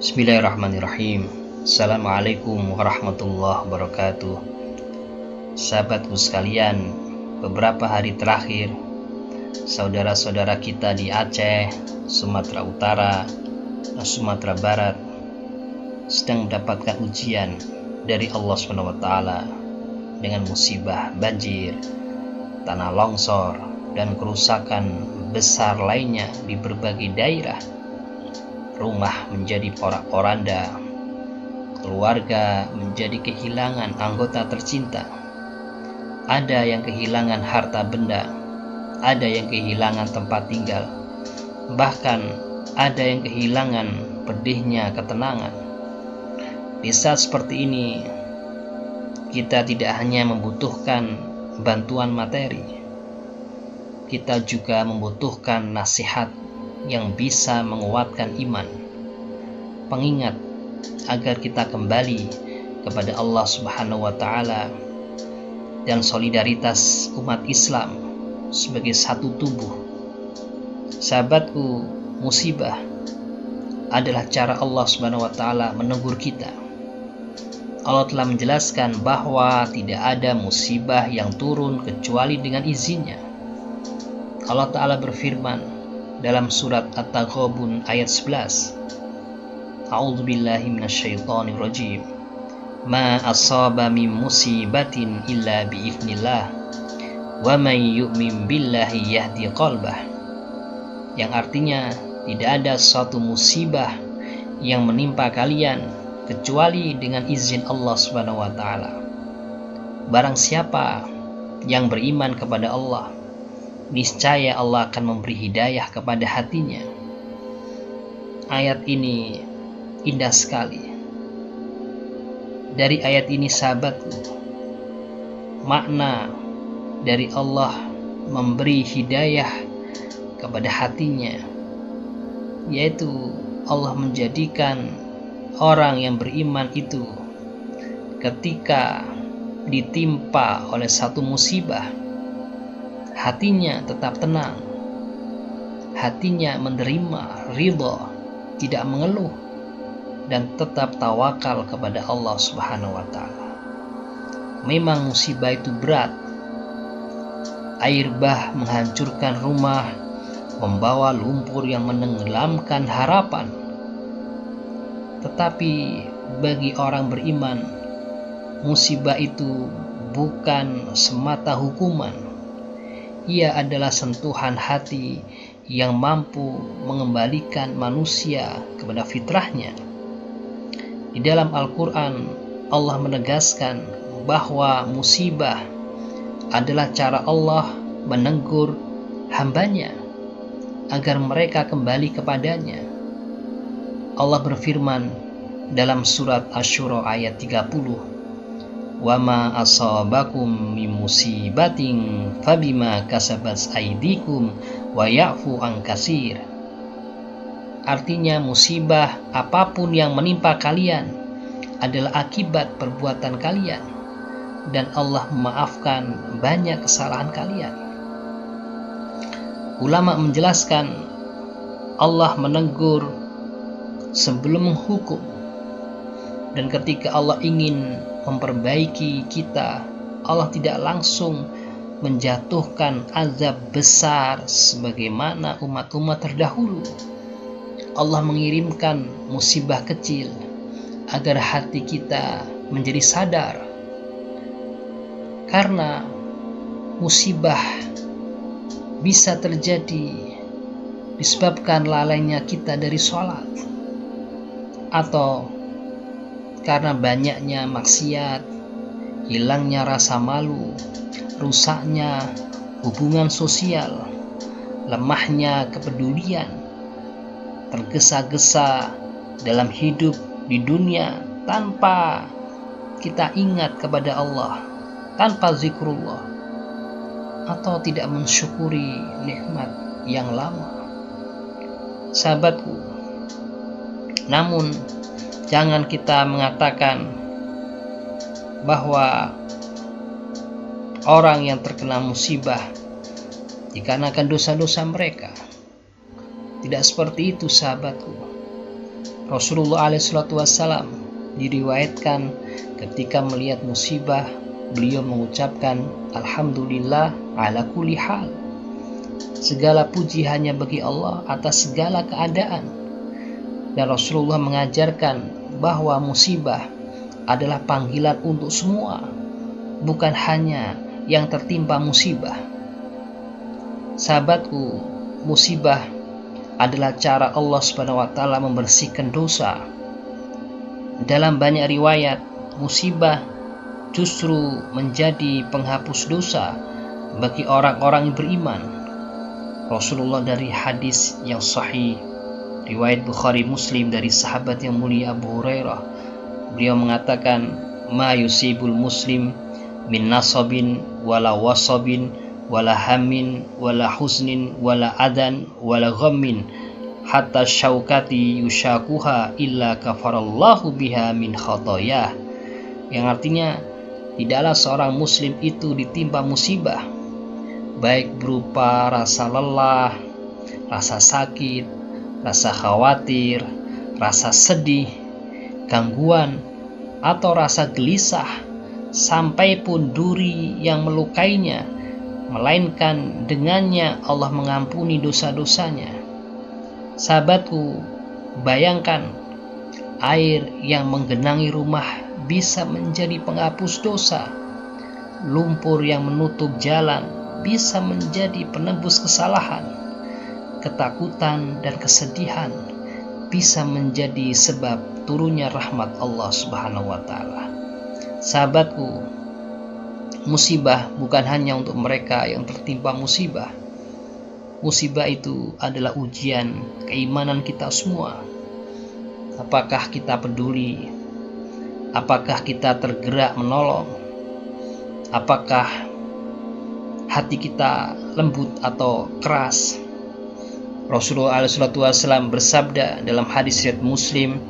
Bismillahirrahmanirrahim. Assalamualaikum warahmatullahi wabarakatuh. Sahabatku sekalian, beberapa hari terakhir saudara-saudara kita di Aceh, Sumatera Utara, dan Sumatera Barat sedang mendapatkan ujian dari Allah SWT dengan musibah banjir, tanah longsor, dan kerusakan besar lainnya di berbagai daerah. Rumah menjadi porak-poranda, keluarga menjadi kehilangan anggota tercinta, ada yang kehilangan harta benda, ada yang kehilangan tempat tinggal, bahkan ada yang kehilangan pedihnya ketenangan. Di saat seperti ini, kita tidak hanya membutuhkan bantuan materi, kita juga membutuhkan nasihat yang bisa menguatkan iman, pengingat agar kita kembali kepada Allah Subhanahu wa Ta'ala dan solidaritas umat Islam sebagai satu tubuh. Sahabatku, musibah adalah cara Allah Subhanahu wa Ta'ala menegur kita. Allah telah menjelaskan bahwa tidak ada musibah yang turun kecuali dengan izinnya. Allah Ta'ala berfirman dalam surat At-Taghabun ayat 11, A'udzubillahi minasyaitonirrajim. Ma asaba min musibatin illa biiznillah wa man yu'min billahi yahdi qalbah. Yang artinya, tidak ada suatu musibah yang menimpa kalian kecuali dengan izin Allah Subhanahu wa Ta'ala. Barang siapa yang beriman kepada Allah, niscaya Allah akan memberi hidayah kepada hatinya. Ayat ini indah sekali. Dari ayat ini, sahabatku, makna dari Allah memberi hidayah kepada hatinya, yaitu Allah menjadikan orang yang beriman itu ketika ditimpa oleh satu musibah, hatinya tetap tenang, hatinya menerima, ridha, tidak mengeluh, dan tetap tawakal kepada Allah Subhanahu wa Ta'ala. Memang musibah itu berat. Air bah menghancurkan rumah, membawa lumpur yang menenggelamkan harapan. Tetapi bagi orang beriman, musibah itu bukan semata hukuman. Ia adalah sentuhan hati yang mampu mengembalikan manusia kepada fitrahnya. Di dalam Al-Quran, Allah menegaskan bahwa musibah adalah cara Allah menegur hambanya agar mereka kembali kepadanya. Allah berfirman dalam surat Asy-Syura ayat 30, wa ma asabakum min musibatin fabima kasabat aydikum wa ya'fu an katsir. Artinya, musibah apapun yang menimpa kalian adalah akibat perbuatan kalian, dan Allah memaafkan banyak kesalahan kalian. Ulama menjelaskan Allah menegur sebelum menghukum, dan ketika Allah ingin memperbaiki kita, Allah tidak langsung menjatuhkan azab besar sebagaimana umat-umat terdahulu. Allah mengirimkan musibah kecil agar hati kita menjadi sadar, karena musibah bisa terjadi disebabkan lalainya kita dari sholat, atau karena banyaknya maksiat, hilangnya rasa malu, rusaknya hubungan sosial, lemahnya kepedulian, tergesa-gesa dalam hidup di dunia tanpa kita ingat kepada Allah, tanpa zikrullah, atau tidak mensyukuri nikmat yang lama. Sahabatku, namun jangan kita mengatakan bahwa orang yang terkena musibah dikarenakan dosa-dosa mereka. Tidak seperti itu, sahabatku. Rasulullah SAW diriwayatkan ketika melihat musibah, beliau mengucapkan Alhamdulillah ala kulli hal. Segala puji hanya bagi Allah atas segala keadaan. Dan Rasulullah mengajarkan bahwa musibah adalah panggilan untuk semua, bukan hanya yang tertimpa musibah. Sahabatku, musibah adalah cara Allah SWT membersihkan dosa. Dalam banyak riwayat, musibah justru menjadi penghapus dosa bagi orang-orang yang beriman. Rasulullah dari hadis yang sahih, riwayat Bukhari Muslim dari sahabat yang mulia Abu Hurairah, beliau mengatakan, ma yusibul muslim min nasabin wala wasabin wala hamin wala husnin wala adan wala ghammin hatta syaukati yushakuha illa kafarallahu biha min khotoyah. Yang artinya, tidaklah seorang muslim itu ditimpa musibah, baik berupa rasa lelah, rasa sakit, rasa khawatir, rasa sedih, gangguan, atau rasa gelisah, sampai pun duri yang melukainya, melainkan dengannya Allah mengampuni dosa-dosanya. Sahabatku, bayangkan air yang menggenangi rumah bisa menjadi penghapus dosa. Lumpur yang menutup jalan bisa menjadi penebus kesalahan. Ketakutan dan kesedihan bisa menjadi sebab turunnya rahmat Allah Subhanahu wa Ta'ala. Sahabatku, musibah bukan hanya untuk mereka yang tertimpa musibah. Musibah itu adalah ujian keimanan kita semua. Apakah kita peduli? Apakah kita tergerak menolong? Apakah hati kita lembut atau keras? Rasulullah SAW bersabda dalam hadis riwayat Muslim,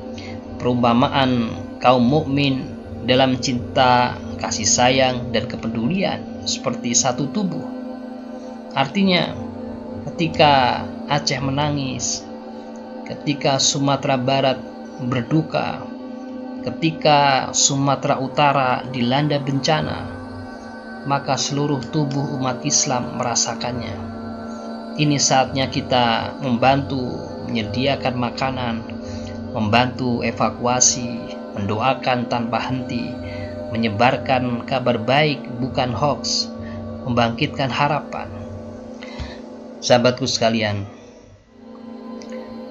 perumpamaan kaum mukmin dalam cinta, kasih sayang, dan kepedulian seperti satu tubuh. Artinya, ketika Aceh menangis, ketika Sumatera Barat berduka, ketika Sumatera Utara dilanda bencana, maka seluruh tubuh umat Islam merasakannya. Ini saatnya kita membantu menyediakan makanan, membantu evakuasi, mendoakan tanpa henti, menyebarkan kabar baik bukan hoax, membangkitkan harapan. Sahabatku sekalian,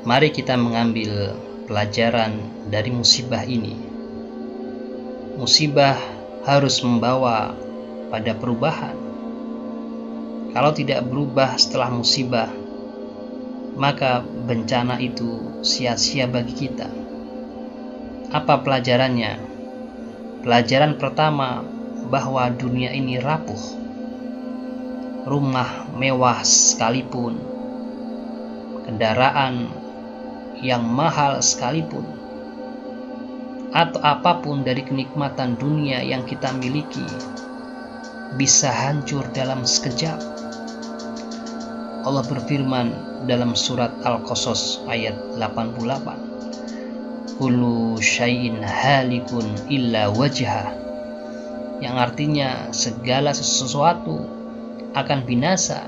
mari kita mengambil pelajaran dari musibah ini. Musibah harus membawa pada perubahan. Kalau tidak berubah setelah musibah, maka bencana itu sia-sia bagi kita. Apa pelajarannya? Pelajaran pertama, bahwa dunia ini rapuh. Rumah mewah sekalipun, kendaraan yang mahal sekalipun, atau apapun dari kenikmatan dunia yang kita miliki, bisa hancur dalam sekejap. Allah berfirman dalam surat Al-Qasas ayat 88, kullu syai'in halikun illa wajhah, yang artinya segala sesuatu akan binasa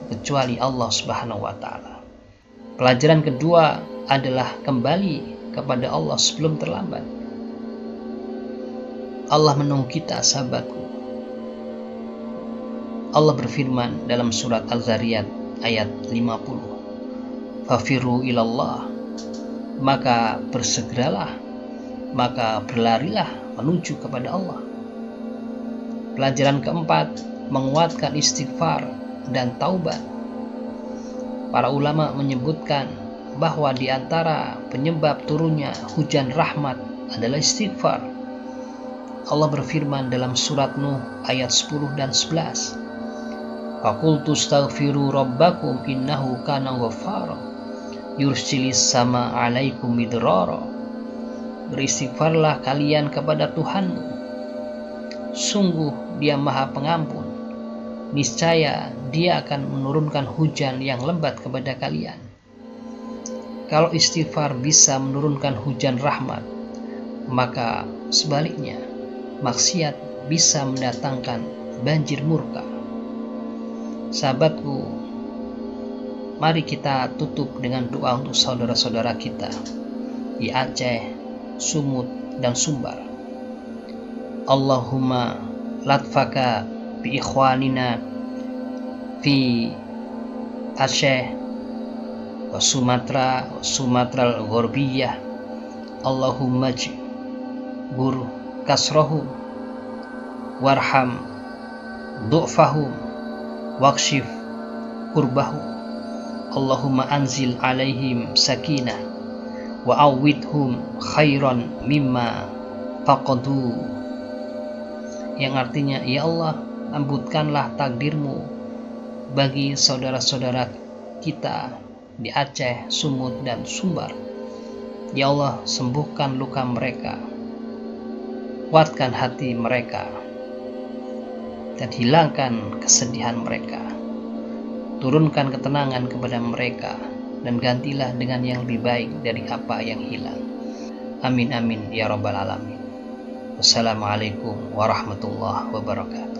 kecuali Allah Subhanahu wa Ta'ala. Pelajaran kedua adalah kembali kepada Allah sebelum terlambat. Allah menunggu kita, sahabatku. Allah berfirman dalam surat Al-Zariyat ayat 50, fafiru ilallah, maka bersegeralah, maka berlarilah menuju kepada Allah. Pelajaran keempat, menguatkan istighfar dan taubat. Para ulama menyebutkan bahwa di antara penyebab turunnya hujan rahmat adalah istighfar. Allah berfirman dalam surat Nuh ayat 10 dan 11, faqultu astaghfiru rabbakum innahu kana ghaffara yursilis sama alaikum midrara. Beristighfarlah kalian kepada Tuhanmu, sungguh Dia Maha Pengampun, niscaya Dia akan menurunkan hujan yang lebat kepada kalian. Kalau istighfar bisa menurunkan hujan rahmat, maka sebaliknya maksiat bisa mendatangkan banjir murka. Sahabatku, mari kita tutup dengan doa untuk saudara-saudara kita di Aceh, Sumut, dan Sumbar. Allahumma latfaka bi ikhwanina fi Aceh wa Sumatral Ghorbiyah. Allahumma jbur kasrahum warham du'fahum wakshif kurbahum. Allahumma anzil alaihim sakinah wa awwidhum khairan mimma faqadu, yang artinya, ya Allah, lembutkanlah takdirmu bagi saudara-saudara kita di Aceh, Sumut, dan Sumbar. Ya Allah, sembuhkan luka mereka, kuatkan hati mereka, dan hilangkan kesedihan mereka. Turunkan ketenangan kepada mereka, dan gantilah dengan yang lebih baik dari apa yang hilang. Amin amin ya rabbal alamin. Wassalamualaikum warahmatullahi wabarakatuh.